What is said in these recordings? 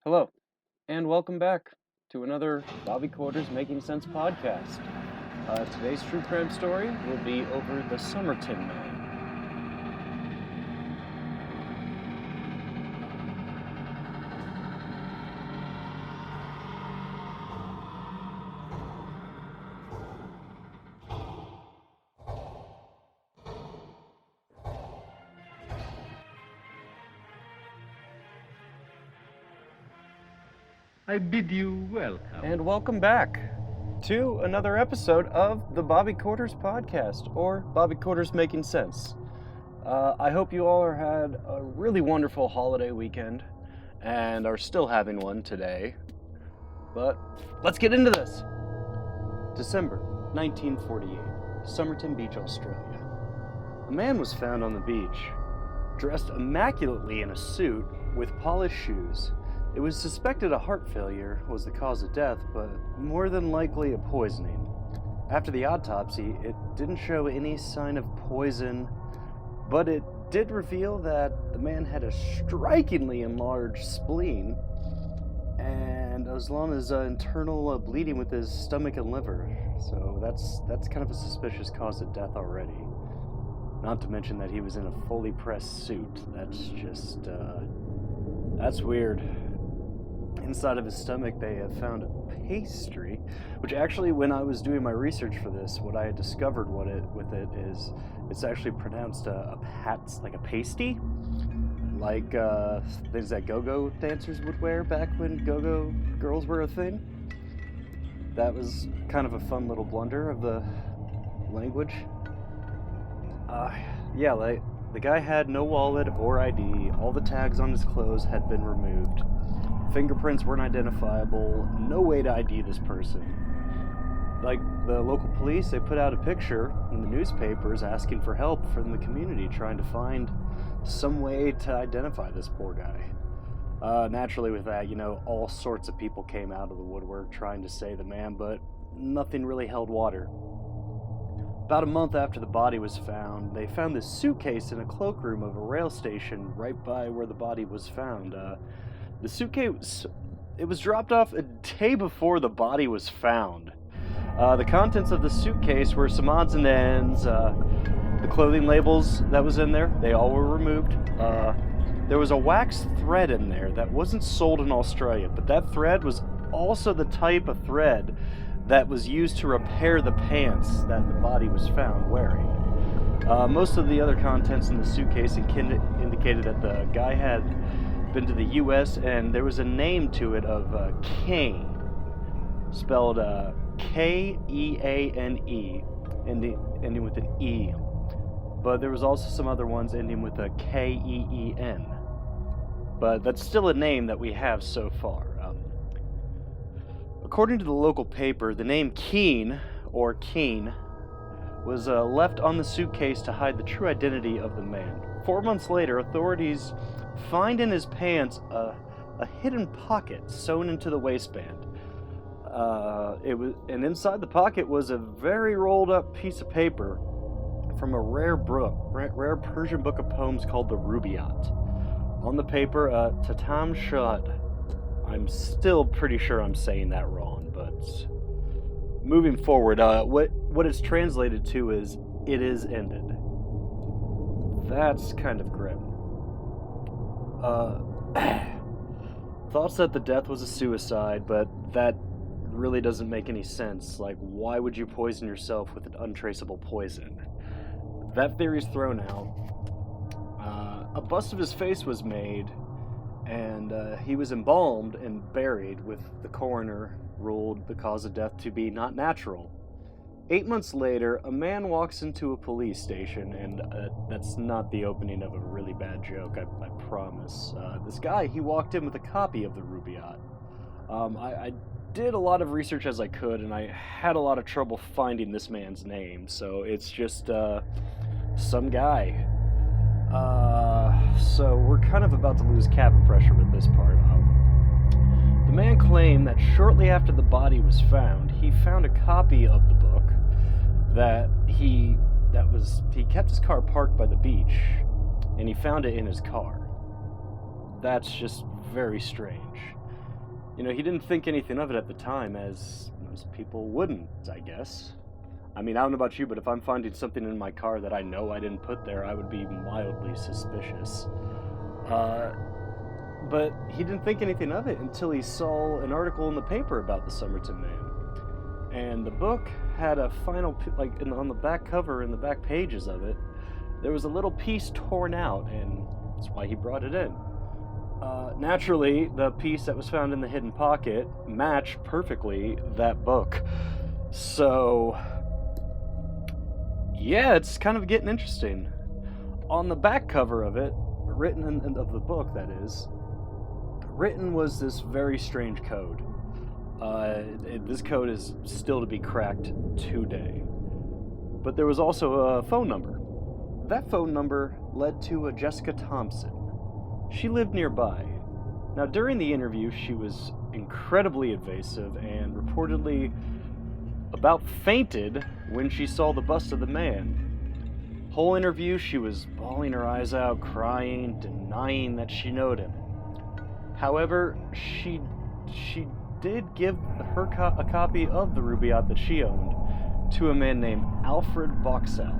Hello, and welcome back to another Bobby Quarters Making Sense podcast. Today's true crime story will be over the Somerton man. I bid you welcome. And welcome back to another episode of the Bobby Quarters podcast, or Bobby Quarters Making Sense. I hope you all had a really wonderful holiday weekend and are still having one today. But let's get into this. December 1948, Somerton Beach, Australia. A man was found on the beach, dressed immaculately in a suit with polished shoes. It was suspected a heart failure was the cause of death, but more than likely a poisoning. After the autopsy, it didn't show any sign of poison, but it did reveal that the man had a strikingly enlarged spleen, and as long as internal bleeding with his stomach and liver. So that's kind of a suspicious cause of death already. Not to mention that he was in a fully pressed suit. That's just, that's weird. Inside of his stomach, they have found a pastry, which actually, when I was doing my research for this, what I had discovered with it is it's actually pronounced like a pasty, like things that go-go dancers would wear back when go-go girls were a thing. That was kind of a fun little blunder of the language. The guy had no wallet or ID. All the tags on his clothes had been removed. Fingerprints weren't identifiable. No way to ID this person. Like the local police, they put out a picture in the newspapers asking for help from the community, trying to find some way to identify this poor guy. Naturally with that, all sorts of people came out of the woodwork trying to save the man, but nothing really held water. About a month after the body was found, they found this suitcase in a cloakroom of a rail station right by where the body was found. The suitcase, it was dropped off a day before the body was found. The contents of the suitcase were some odds and ends. The clothing labels that was in there, they all were removed. There was a wax thread in there that wasn't sold in Australia, but that thread was also the type of thread that was used to repair the pants that the body was found wearing. Most of the other contents in the suitcase indicated that the guy had been to the U.S., and there was a name to it of Kane, spelled K-E-A-N-E, ending with an E. But there was also some other ones ending with a K-E-E-N. But that's still a name that we have so far. According to the local paper, the name Keene, or Keen, was left on the suitcase to hide the true identity of the man. 4 months later, authorities find in his pants a hidden pocket sewn into the waistband. And inside the pocket was a very rolled up piece of paper from a rare Persian book of poems called the Rubaiyat. On the paper, Tatam Shad. I'm still pretty sure I'm saying that wrong, but moving forward, what it's translated to is, "It is ended." That's kind of grim. Thoughts that the death was a suicide, but that really doesn't make any sense. Like, why would you poison yourself with an untraceable poison? That theory's thrown out. A bust of his face was made, and he was embalmed and buried, with the coroner ruled the cause of death to be not natural. 8 months later, a man walks into a police station, and that's not the opening of a really bad joke, I promise. This guy, he walked in with a copy of the Rubaiyat. I did a lot of research as I could, and I had a lot of trouble finding this man's name, so it's just some guy. So we're kind of about to lose cabin pressure with this part. The man claimed that shortly after the body was found, he found a copy of the book that he kept his car parked by the beach, and he found it in his car. That's just very strange. He didn't think anything of it at the time, as most people wouldn't, I guess. I mean, I don't know about you, but if I'm finding something in my car that I know I didn't put there, I would be mildly suspicious. But he didn't think anything of it until he saw an article in the paper about the Somerton man. And the book had a final, on the back cover, in the back pages of it, there was a little piece torn out, and that's why he brought it in. Naturally, the piece that was found in the hidden pocket matched perfectly that book. So, yeah, it's kind of getting interesting. On the back cover of it, of the book, that is, written was this very strange code. This code is still to be cracked today. But there was also a phone number. That phone number led to a Jessica Thompson. She lived nearby. Now, during the interview, she was incredibly evasive and reportedly about fainted when she saw the bust of the man. Whole interview, she was bawling her eyes out, crying, denying that she knowed him. However, she did give a copy of the Rubaiyat that she owned to a man named Alfred Vauxhall,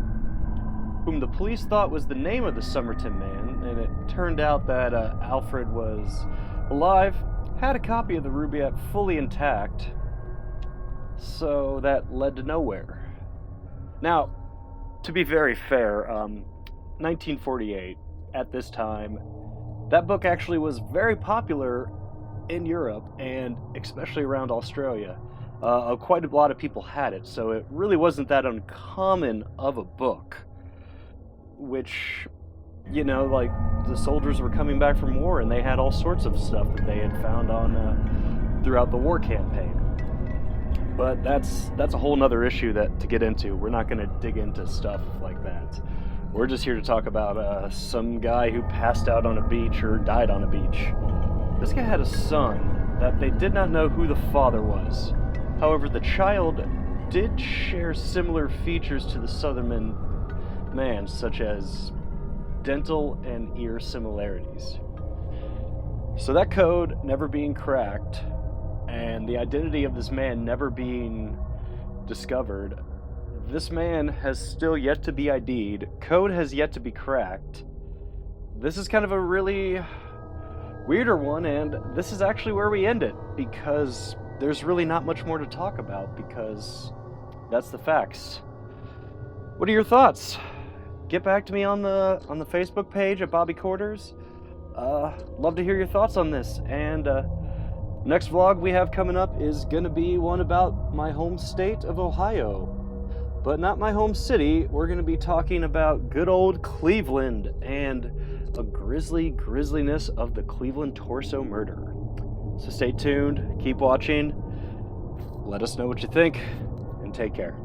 whom the police thought was the name of the Somerton man, and it turned out that Alfred was alive, had a copy of the Rubaiyat fully intact, so that led to nowhere. Now, to be very fair, 1948, at this time, that book actually was very popular in Europe, and especially around Australia. Quite a lot of people had it, so it really wasn't that uncommon of a book. Which, the soldiers were coming back from war, and they had all sorts of stuff that they had found on throughout the war campaign. But that's a whole nother issue to get into. We're not going to dig into stuff like that. We're just here to talk about some guy who passed out on a beach or died on a beach. This guy had a son that they did not know who the father was. However, the child did share similar features to the Southerman man, such as dental and ear similarities. So that code never being cracked, and the identity of this man never being discovered, this man has still yet to be ID'd. Code has yet to be cracked. This is kind of a really weirder one, and this is actually where we end it, because there's really not much more to talk about, because that's the facts. What are your thoughts? Get back to me on the Facebook page at Bobby Quarters. Love to hear your thoughts on this. And next vlog we have coming up is going to be one about my home state of Ohio. But not my home city. We're going to be talking about good old Cleveland and a grisliness of the Cleveland torso murder. So stay tuned, keep watching, let us know what you think, and take care.